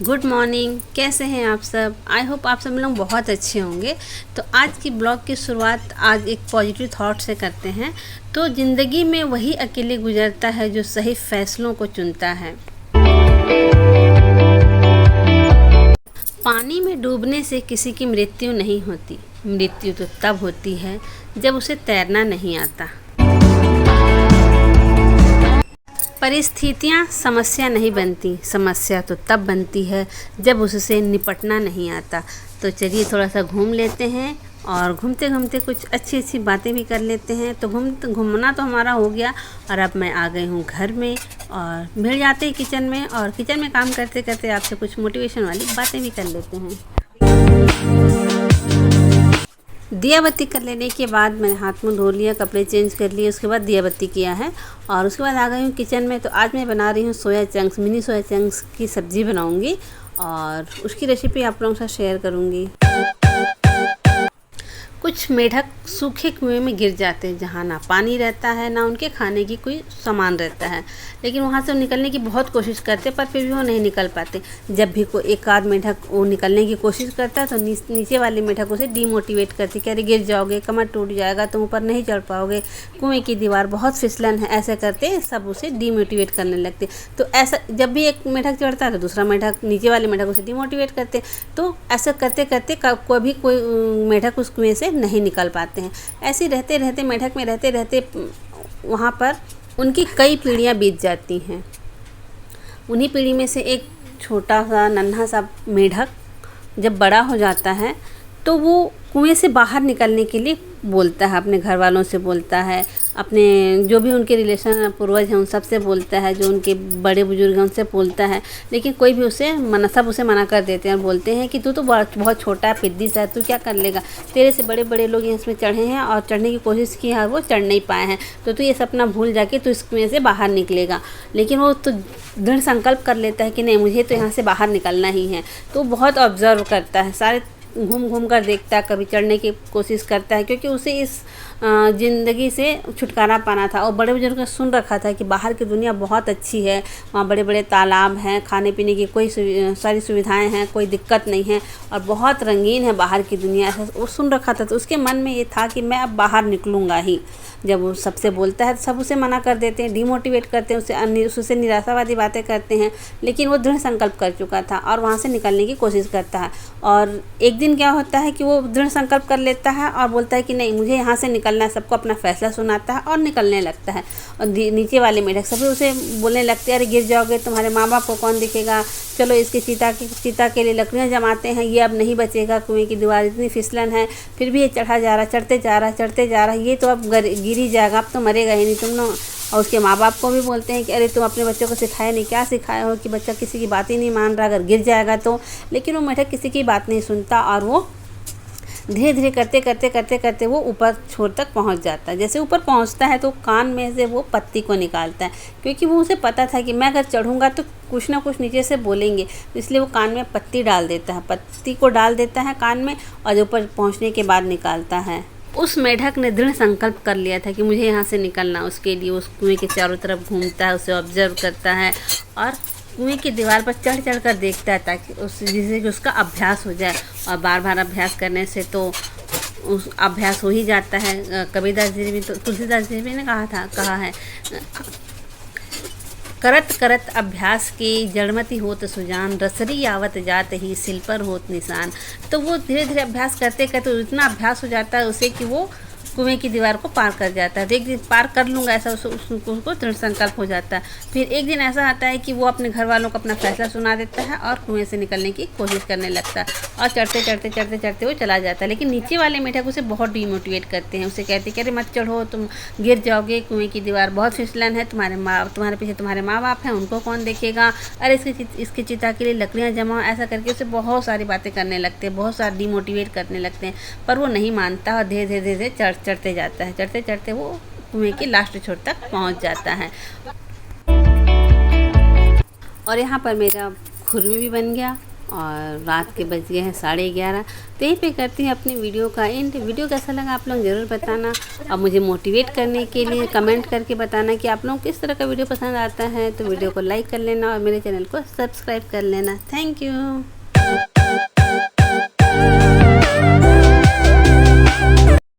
Good morning. कैसे हैं आप सब? आई होप आप सब लोग बहुत अच्छे होंगे। तो आज की ब्लॉग की शुरुआत आज एक पॉजिटिव थॉट से करते हैं। तो ज़िंदगी में वही अकेले गुजरता है जो सही फैसलों को चुनता है। पानी में डूबने से किसी की मृत्यु नहीं होती, मृत्यु तो तब होती है जब उसे तैरना नहीं आता। परिस्थितियाँ समस्या नहीं बनती, समस्या तो तब बनती है जब उससे निपटना नहीं आता। तो चलिए थोड़ा सा घूम लेते हैं और घूमते घूमते कुछ अच्छी अच्छी बातें भी कर लेते हैं। तो घूमना तो हमारा हो गया और अब मैं आ गई हूँ घर में और भिड़ जाते हैं किचन में, और किचन में काम करते करते आपसे कुछ मोटिवेशन वाली बातें भी कर लेते हैं। दिया बत्ती कर लेने के बाद मैंने हाथ मुँह धो लिया, कपड़े चेंज कर लिए, उसके बाद दिया बत्ती किया है और उसके बाद आ गई हूँ किचन में। तो आज मैं बना रही हूँ soya chunks, mini soya chunks की सब्ज़ी बनाऊँगी और उसकी रेसिपी आप लोगों के साथ शेयर करूँगी। कुछ मेढक सूखे कुएं में गिर जाते हैं जहाँ ना पानी रहता है ना उनके खाने की कोई सामान रहता है, लेकिन वहाँ से निकलने की बहुत कोशिश करते पर फिर भी वो नहीं निकल पाते। जब भी कोई एक आध मेढक वो निकलने की कोशिश करता है तो नीचे वाले मेढक उसे डीमोटिवेट करती, कह रहे गिर जाओगे, कमर टूट जाएगा, तुम ऊपर नहीं चढ़ पाओगे, कुएँ की दीवार बहुत फिसलन है, ऐसे करते सब उसे डीमोटिवेट करने लगते। तो ऐसा जब भी एक मेढक चढ़ता है तो दूसरा मेढक, नीचे वाले मेढक उसे डीमोटिवेट करते। तो ऐसा करते करते कभी कोई मेढक उस कुएँ से नहीं निकल पाते हैं। ऐसे रहते रहते मेढक में रहते रहते वहाँ पर उनकी कई पीढ़ियाँ बीत जाती हैं। उन्हीं पीढ़ी में से एक छोटा सा नन्हा सा मेढक जब बड़ा हो जाता है तो वो कुएं से बाहर निकलने के लिए बोलता है, अपने घर वालों से बोलता है, अपने जो भी उनके रिलेशन पूर्वज हैं उन सब से बोलता है, जो उनके बड़े बुजुर्ग हैं उनसे बोलता है, लेकिन कोई भी सब उसे मना कर देते हैं और बोलते हैं कि तू तो बहुत छोटा पिद्दी सा है, तू क्या कर लेगा, तेरे से बड़े बड़े लोग इसमें चढ़े हैं और चढ़ने की कोशिश की है, वो चढ़ नहीं पाए हैं, तो तू ये सपना भूल जाके तू इस कुएं से बाहर निकलेगा। लेकिन वो तो दृढ़ संकल्प कर लेता है कि नहीं, मुझे तो यहाँ से बाहर निकलना ही है। तो बहुत ऑब्जर्व करता है, सारे घूम घूम कर देखता है, कभी चढ़ने की कोशिश करता है, क्योंकि उसे इस ज़िंदगी से छुटकारा पाना था। और बड़े बुजुर्ग ने सुन रखा था कि बाहर की दुनिया बहुत अच्छी है, वहाँ बड़े बड़े तालाब हैं, खाने पीने की सारी सुविधाएं हैं, कोई दिक्कत नहीं है और बहुत रंगीन है बाहर की दुनिया, ऐसा वो सुन रखा था। तो उसके मन में ये था कि मैं अब बाहर निकलूँगा ही। जब वो सबसे बोलता है तो सब उसे मना कर देते हैं, डीमोटिवेट करते हैं, उससे निराशावादी बातें करते हैं, लेकिन वो दृढ़ संकल्प कर चुका था और वहाँ से निकलने की कोशिश करता है। और एक दिन क्या होता है कि वो दृढ़ संकल्प कर लेता है और बोलता है कि नहीं, मुझे यहाँ से निकलना है, सबको अपना फैसला सुनाता है और निकलने लगता है। और नीचे वाले मेढक सभी उसे बोलने लगते हैं, अरे गिर जाओगे, तुम्हारे माँ बाप को कौन दिखेगा, चलो इसके चिता के लिए लकड़ियाँ जमाते हैं, ये अब नहीं बचेगा, कुएं की दीवार इतनी फिसलन है, फिर भी ये चढ़ा जा रहा, चढ़ते जा रहा, ये तो अब गिर ही जाएगा, अब तो मरेगा ही नहीं तुम लोग। और उसके माँ बाप को भी बोलते हैं कि अरे तुम अपने बच्चों को सिखाए नहीं, क्या सिखाए हो कि बच्चा किसी की बात ही नहीं मान रहा, अगर गिर जाएगा तो। लेकिन वो मेढक किसी की बात नहीं सुनता और वो धीरे धीरे करते वो ऊपर छोर तक पहुंच जाता है। जैसे ऊपर पहुंचता है तो कान में से वो पत्ती को निकालता है, क्योंकि वो उसे पता था कि मैं अगर चढ़ूंगा तो कुछ ना कुछ नीचे से बोलेंगे, तो इसलिए वो कान में पत्ती डाल देता है, पत्ती को डाल देता है कान में और ऊपर पहुँचने के बाद निकालता है। उस मेढक ने दृढ़ संकल्प कर लिया था कि मुझे यहाँ से निकलना। उसके लिए उस कुएं के चारों तरफ घूमता है, उसे ऑब्जर्व करता है और कुएं की दीवार पर चढ़ कर देखता है, ताकि जिससे कि उसका अभ्यास हो जाए। और बार बार अभ्यास करने से तो उस अभ्यास हो ही जाता है। कबीरदास जी भी, तो तुलसीदास जी भी ने कहा है करत करत अभ्यास के जड़मति होत सुजान, रसरी आवत जात ही सिल पर होत निशान। तो वो धीरे धीरे अभ्यास करते करते इतना अभ्यास हो जाता है उसे कि वो कुएं की दीवार को पार कर जाता है। तो एक दिन पार कर लूँगा ऐसा उसको दृढ़ संकल्प हो जाता है। फिर एक दिन ऐसा आता है कि वो अपने घर वालों को अपना फैसला सुना देता है और कुएं से निकलने की कोशिश करने लगता है और चढ़ते वो चला जाता है। लेकिन नीचे वाले मेढक उसे बहुत डीमोटिवेट करते हैं, उसे कहते कि अरे मत चढ़ो, तुम गिर जाओगे, कुएं की दीवार बहुत फिसलन है, तुम्हारे पीछे तुम्हारे माँ बाप हैं, उनको कौन देखेगा, अरे इसकी चिता के लिए लकड़ियाँ जमाओ, ऐसा करके उसे बहुत सारी बातें करने लगते हैं, बहुत सारा डीमोटिवेट करने लगते हैं। पर वो नहीं मानता और धीरे धीरे चढ़ते जाता है। चढ़ते वो कुएं की लास्ट छोर तक पहुंच जाता है। और यहाँ पर मेरा खुरमी भी बन गया और रात के बज गए हैं 11:30। तो यहीं पे करती हूँ अपनी वीडियो का एंड। वीडियो कैसा लगा आप लोग ज़रूर बताना, और मुझे मोटिवेट करने के लिए कमेंट करके बताना कि आप लोगों को किस तरह का वीडियो पसंद आता है। तो वीडियो को लाइक कर लेना और मेरे चैनल को सब्सक्राइब कर लेना। Thank you.